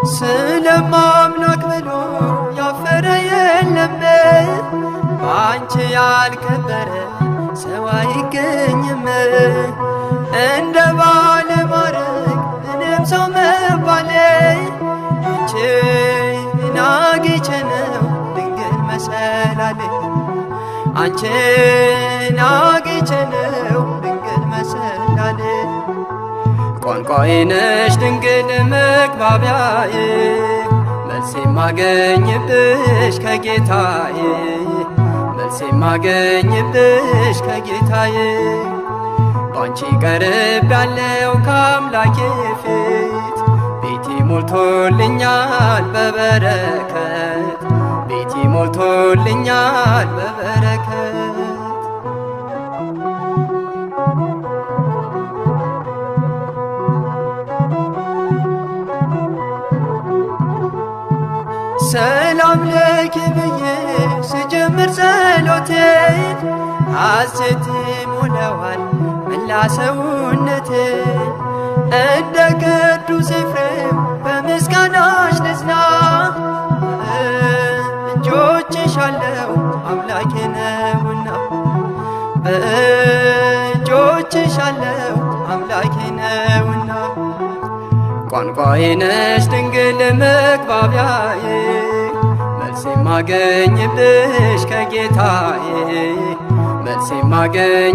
ስለማምላክ ብሎ ያፈረ የለም፣ በአንቺ ያልከበረ ሰው አይገኝም። እንደ ባለ ማዕረግ እኔም ሰው መባሌ አንቺን አግኝቼ ነው ድንግል መሰላሌ። አንቺን አግኝቼ ነው ድንግል መሰላሌ። ቋንቋዬ ነሽ ድንግል መግባቢያዬ፣ መልሴ ማገኝብሽ ከጌታዬ፣ መልሴ ማገኝብሽ ከጌታዬ። ባንቺ ቀርብ ያለው ከአምላኬ ፊት፣ ቤቴ ሞልቶልኛል በበረከት፣ ቤቴ ሞልቶልኛል በበረከት። ሰላም ለኪ ብዬ ስጀምር ጸሎቴን፣ ሐሴት ይሞላዋል መላ ሰውነቴን። እንደ ቅዱስ ኤፍሬም በምስጋናሽ ልጽና፣ በእጆችሽ አለው አምላኬ ነውና፣ በእጆችሽ አለው አምላኬ ነውና። ቋንቋዬ ነሽ ድንግል መግባቢያዬ፣ መልሴ ማገኝብሽ ከጌታዬ፣ መልሴ ማገኝ